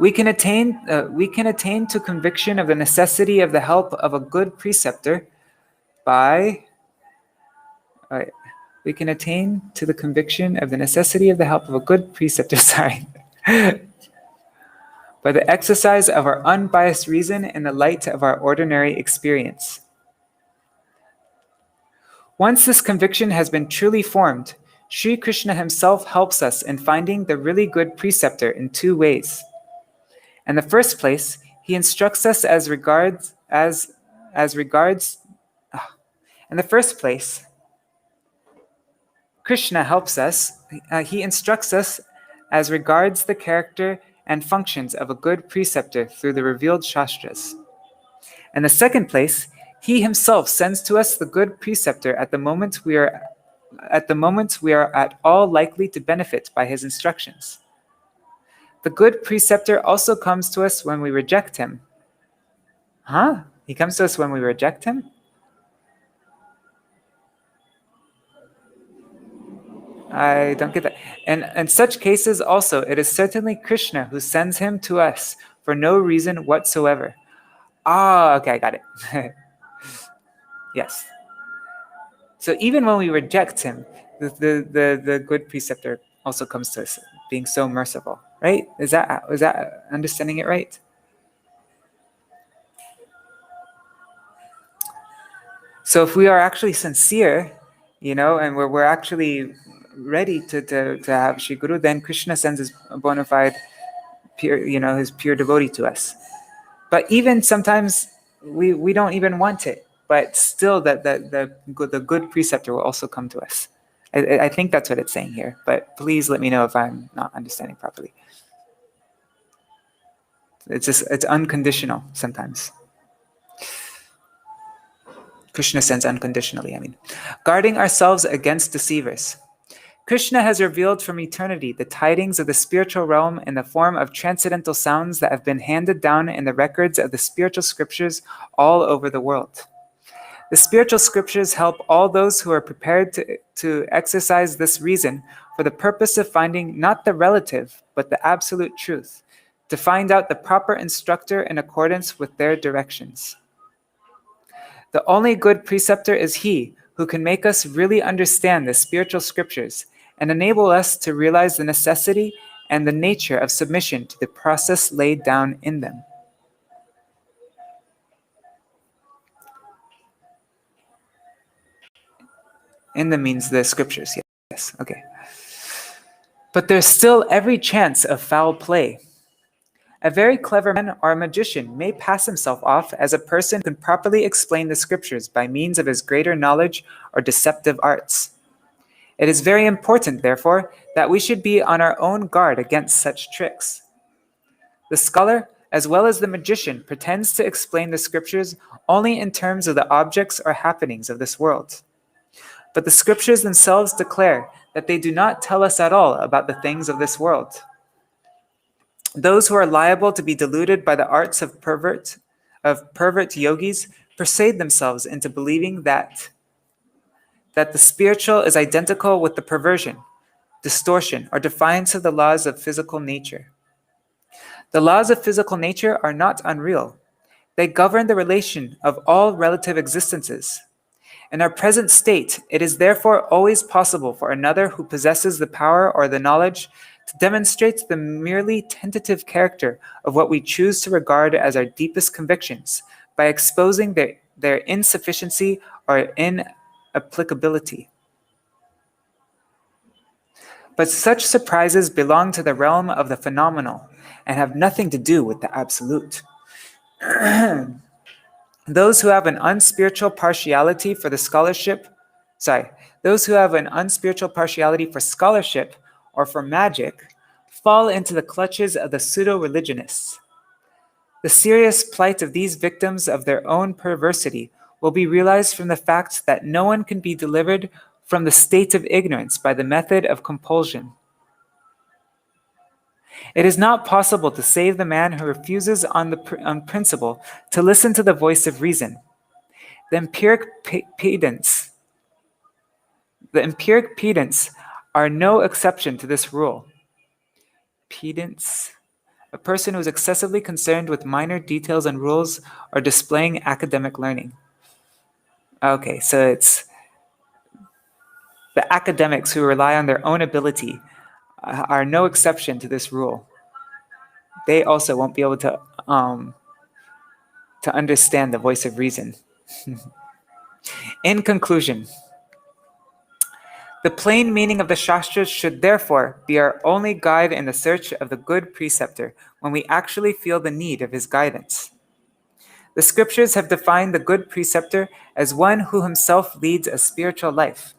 We can attain to conviction of the necessity of the help of a good preceptor by. We can attain to the conviction of the necessity of the help of a good preceptor. Sorry. By the exercise of our unbiased reason in the light of our ordinary experience. Once this conviction has been truly formed, Sri Krishna himself helps us in finding the really good preceptor in two ways. In the first place, he instructs us in the first place, Krishna helps us, he instructs us as regards the character and functions of a good preceptor through the revealed Shastras. In the second place, he himself sends to us the good preceptor at the moment we are at all likely to benefit by his instructions. The good preceptor also comes to us when we reject him. Huh? He comes to us when we reject him? I don't get that. And in such cases also, it is certainly Krishna who sends him to us for no reason whatsoever. Ah, okay, I got it. Yes. So even when we reject him, the good preceptor also comes to us, being so merciful, right? Is that understanding it right? So if we are actually sincere, and we're actually ready to have Shri Guru, then Krishna sends his bona fide pure, his pure devotee to us. But even sometimes we don't even want it, but still the good preceptor will also come to us. I think that's what it's saying here, but please let me know if I'm not understanding properly. It's unconditional sometimes. Krishna sends unconditionally, Guarding ourselves against deceivers. Krishna has revealed from eternity the tidings of the spiritual realm in the form of transcendental sounds that have been handed down in the records of the spiritual scriptures all over the world. The spiritual scriptures help all those who are prepared to exercise this reason for the purpose of finding not the relative, but the absolute truth, to find out the proper instructor in accordance with their directions. The only good preceptor is he who can make us really understand the spiritual scriptures and enable us to realize the necessity and the nature of submission to the process laid down in them. In them means the scriptures, yes, okay. But there's still every chance of foul play. A very clever man or a magician may pass himself off as a person who can properly explain the scriptures by means of his greater knowledge or deceptive arts. It is very important, therefore, that we should be on our own guard against such tricks. The scholar, as well as the magician, pretends to explain the scriptures only in terms of the objects or happenings of this world. But the scriptures themselves declare that they do not tell us at all about the things of this world. Those who are liable to be deluded by the arts of pervert yogis persuade themselves into believing that the spiritual is identical with the perversion, distortion, or defiance of the laws of physical nature. The laws of physical nature are not unreal. They govern the relation of all relative existences. In our present state, it is therefore always possible for another who possesses the power or the knowledge to demonstrate the merely tentative character of what we choose to regard as our deepest convictions by exposing their insufficiency or inapplicability. But such surprises belong to the realm of the phenomenal and have nothing to do with the absolute. Those who have an unspiritual partiality for scholarship or for magic fall into the clutches of the pseudo-religionists. The serious plight of these victims of their own perversity will be realized from the fact that no one can be delivered from the state of ignorance by the method of compulsion. It is not possible to save the man who refuses on principle to listen to the voice of reason. The empiric pedants are no exception to this rule. Pedants, a person who is excessively concerned with minor details and rules or displaying academic learning. Okay, so it's the academics who rely on their own ability are no exception to this rule. They also won't be able to understand the voice of reason. In conclusion, the plain meaning of the Shastras should therefore be our only guide in the search of the good preceptor when we actually feel the need of his guidance. The scriptures have defined the good preceptor as one who himself leads a spiritual life.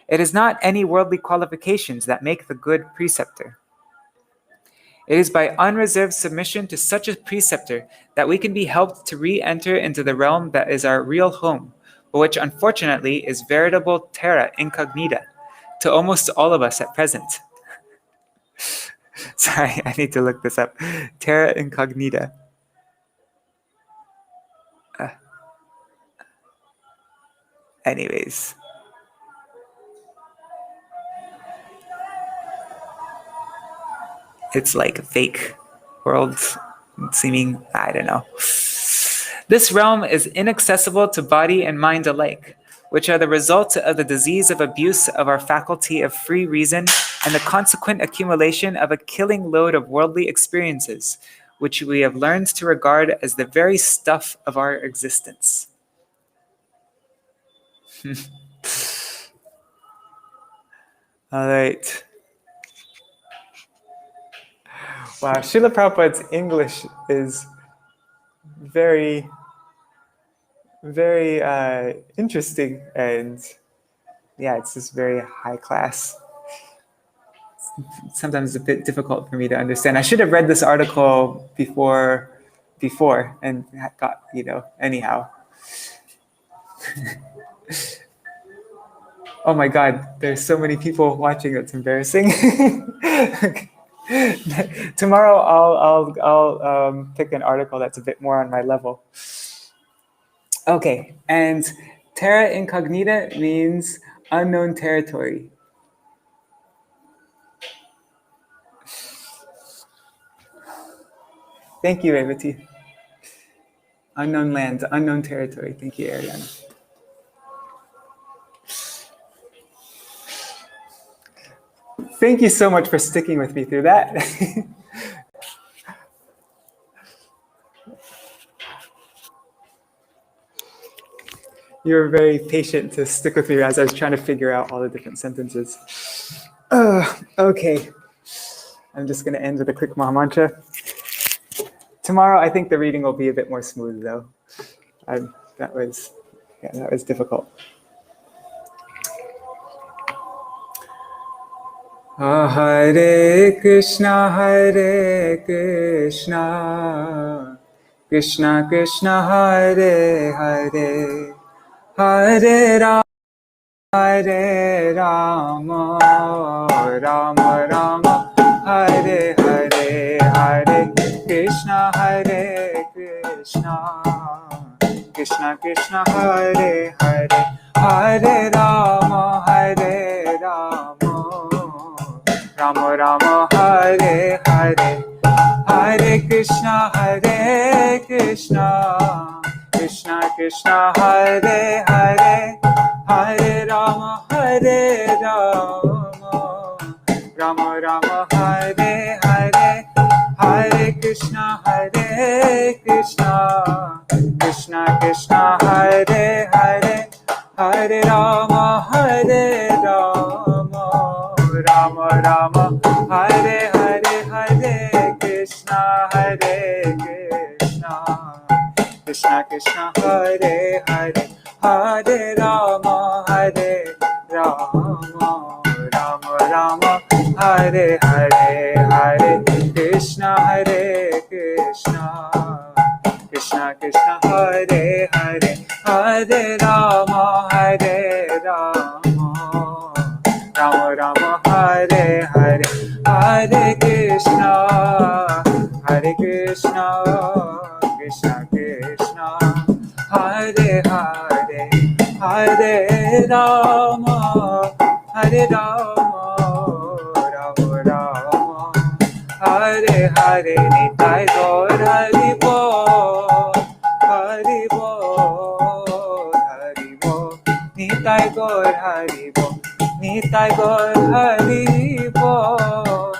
It is not any worldly qualifications that make the good preceptor. It is by unreserved submission to such a preceptor that we can be helped to re-enter into the realm that is our real home, but which unfortunately is veritable terra incognita to almost all of us at present. Sorry, I need to look this up. Terra incognita. Anyways. It's like a fake world seeming, I don't know. This realm is inaccessible to body and mind alike, which are the result of the disease of abuse of our faculty of free reason and the consequent accumulation of a killing load of worldly experiences, which we have learned to regard as the very stuff of our existence. All right. Wow, Srila Prabhupada's English is very, very interesting, and yeah, it's just very high class. Sometimes it's a bit difficult for me to understand. I should have read this article before and got, anyhow. Oh my God, there's so many people watching, it's embarrassing. Tomorrow I'll pick an article that's a bit more on my level. Okay, and terra incognita means unknown territory. Thank you, Revati. Unknown land, unknown territory. Thank you, Ariana. Thank you so much for sticking with me through that. You were very patient to stick with me as I was trying to figure out all the different sentences. Okay. I'm just going to end with a quick Mahamantra. Tomorrow, I think the reading will be a bit more smooth, though. That was difficult. Hare Krishna, Krishna Krishna, Hare Hare, Hare Rama, Rama Rama, Hare Hare, Hare Krishna, Krishna Krishna, Hare Hare, Hare Rama, Rama Rama, Hare Hare, Hare Krishna, Krishna Krishna, Hare Hare, Hare Rama, Rama Rama, Hare Hare, Hare Krishna, Krishna Krishna, Hare Hare, Hare Rama, Hare Rama, Rama Rama, Hare Hare, Hare Krishna, Hare Krishna, Krishna Krishna, Hare Hare, Hare Rama, Hare Rama, Rama Rama, Hare Hare, Hare Krishna, Hare Krishna, Krishna Krishna, Hare Hare, Hare Rama, Hare Rama, Rama Rama, Hare Hare, Hare Krishna, Hare Krishna, Krishna Krishna, Hare Hare, Hare Rama, Hare Rama, Rama Rama, Hare Hare, Nitai Gaur Hari Bol, Hari Bol, Hari Bol, Nitai Gaur Hari Bol, Nitai Gaur Hari Bol,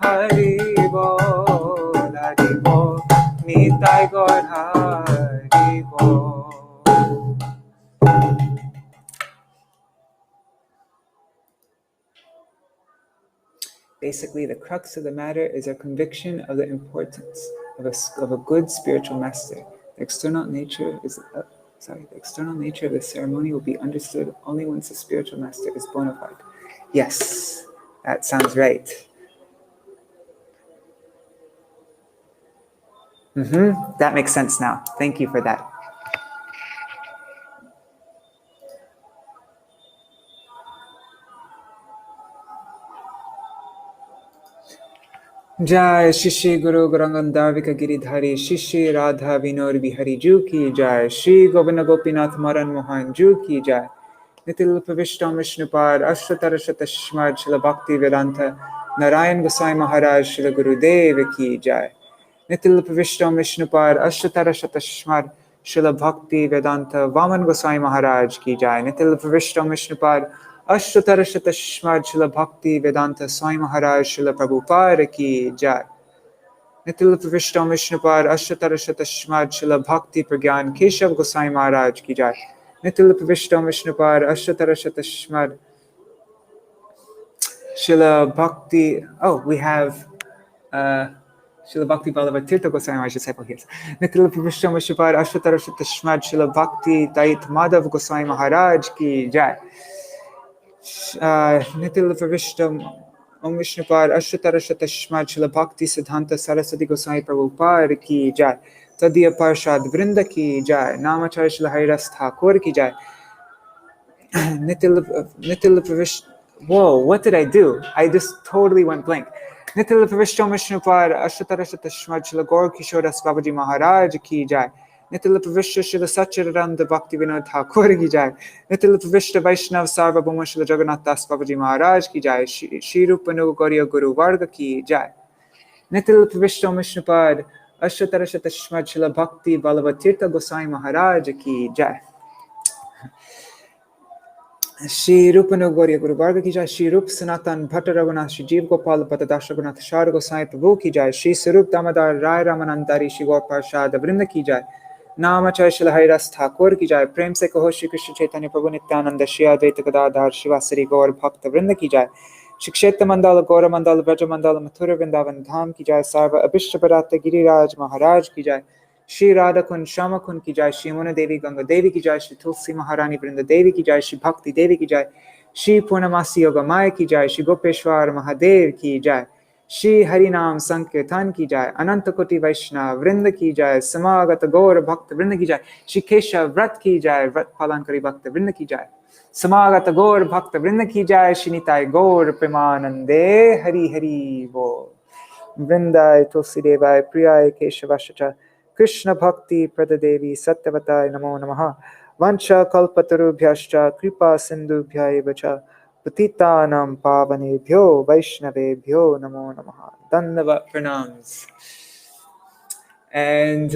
Hari Bol, Hari Bol, Nitai Gaur Hari Bol. Basically, the crux of the matter is our conviction of the importance of a good spiritual master. The external nature is the external nature of the ceremony will be understood only once the spiritual master is bona fide. Yes, that sounds right. That makes sense now. Thank you for that. Jai Shishi Guru Gaurangandavika Giridhari Shishi Radha Vinod Bihari Ju Ki Jai Shri Govinda Gopinath Maran Mohan Ju Ki Jai Nitil Pavishtam Vishnupad Ashtatarashatashmad Shila Bhakti Vedanta Narayan Gosai Maharaj Shila Gurudev Ki Jai Nitil Pavishtam Vishnupad Ashtatarashatashmad Shila Bhakti Vedanta Vaman Gosai Maharaj Ki Jai Nitil Pavishtam Vishnupad Ashtatarashatashmad Shila Bhakti Vedanta Swami Maharaj Shila Prabhupāda Ki Jai Nitil Pavishtam Vishnupad Ashtatarashatashmad Shila Bhakti Pragyan Keshav Gosai Maharaj Ki Jai Nitil Pavishtam Vishnupad Ashtatarashatashmad Shila Bhakti. Oh, we have Shila Bhakti Vallabha Tirtha Gosai Maharaj disciple here. Nitil Pavishtam Vishnupad Ashtatarashatashmad Shila Bhakti Dait Madhav Gosai Maharaj Ki Jai Nitil Pavishtam Om Vishnupad Ashtatarashatashmad Shila Bhaktisiddhānta Sarasvatī Gosai Prabhupāda Ki Jai Tadiya Parshad Vṛndā Ki Jai Namacharya Shila Haridas Thakur Ki Jai Nitil Pavishtam. Whoa, what did I do? I just totally went blank. Nitil Pavishtam Vishnupad Ashtatarashatashmad Shila Gaur Kishoras Babaji Maharaj Ki Jai Nitil Pavishta Shila Satchidananda Bhakti Vinod Thakur Ki Jai Nitil Pavishta Vaishnav Sarvabhauma Shila Jagannath Das Babaji Maharaj Ki Jai Shri Rupanu Gauriya Guru Varga Ki Jai Nitil Pavishta Vishnupad Ashtatarashatashmad Shila Bhakti Vallabha Tirtha Gosai Maharaj Ki Jai Shri Rupanu Gauriya Guru Varga Ki Jai Shri Rup Sanatan Bhatta Raghunath Shri Jeev Gopal Bhatta Das Raghunath Shara Gosai Prabhu Ki Jai Shri Sarup Damodar Rai Ramanandari Shri Gaur Parshad Vṛndā Ki Jai Namacharya Shila Haridas Thakur Ki Jai Prem Se Kaho Shri Krishna Chaitanya Prabhu Nityananda Shri Advaita Gadadhar Shivasari Gaur Bhakta Vṛndā Ki Jai Shiksheta Mandala Gaura Mandala Vraja Mandala Mathura Vrindavan Dham Ki Jai Sarva Abhishta Bharata Giriraj Maharaj Ki Jai Shri Radha Kun Shama Kun Ki Jai Shri Mona Devi Ganga Devi Ki Jai Shri Tulsi Maharani Vṛndā-devi Ki Jai Shri Bhakti Devi Ki Jai Shri Purnamasi Yoga Maya Ki Jai Shri Gopeshwar Mahadev Ki Jai Shri Harinam Sankirtan Ki Jai Ananta Koti Vaishnava Vṛndā Ki Jai Samagata Gaura Bhakta Vṛndā Ki Jai Shri Keśavāṣṭakam Ki Jai Vrat Palankari Bhakta Vṛndā Ki Jai Samagata Gaura Bhakta Vṛndā Ki Jai Shri Nitai Gaura Premanande Hari Hari Bol Vṛndāya Tulsi Devaya Priyaya Keśavāṣṭakam Krishna Bhakti Pradadevi Satyavatai Namo Namaha Vancha Kalpatarubhyascha Kripa Sindhubhya Evacha Patitanam Pavanebhyo Vaishnavebhyo Namo Namaha. Dandavat pranams. And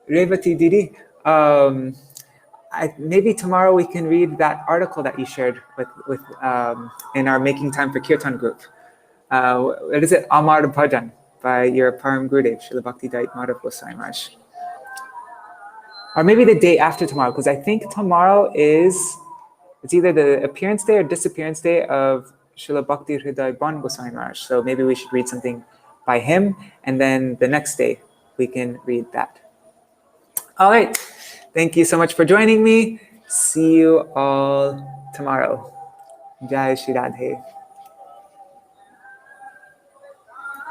Revati Didi, maybe tomorrow we can read that article that you shared with in our Making Time for Kirtan group. What is it? Amar Bhajan by your Param Gurudev, Srila Bhakti Dait Madhav Gosai Maharaj. Or maybe the day after tomorrow, because I think tomorrow it's either the appearance day or disappearance day of Srila Bhakti Hriday Ban Goswami Maharaj. So maybe we should read something by him, and then the next day we can read that. All right. Thank you so much for joining me. See you all tomorrow. Jai Shri Radhe.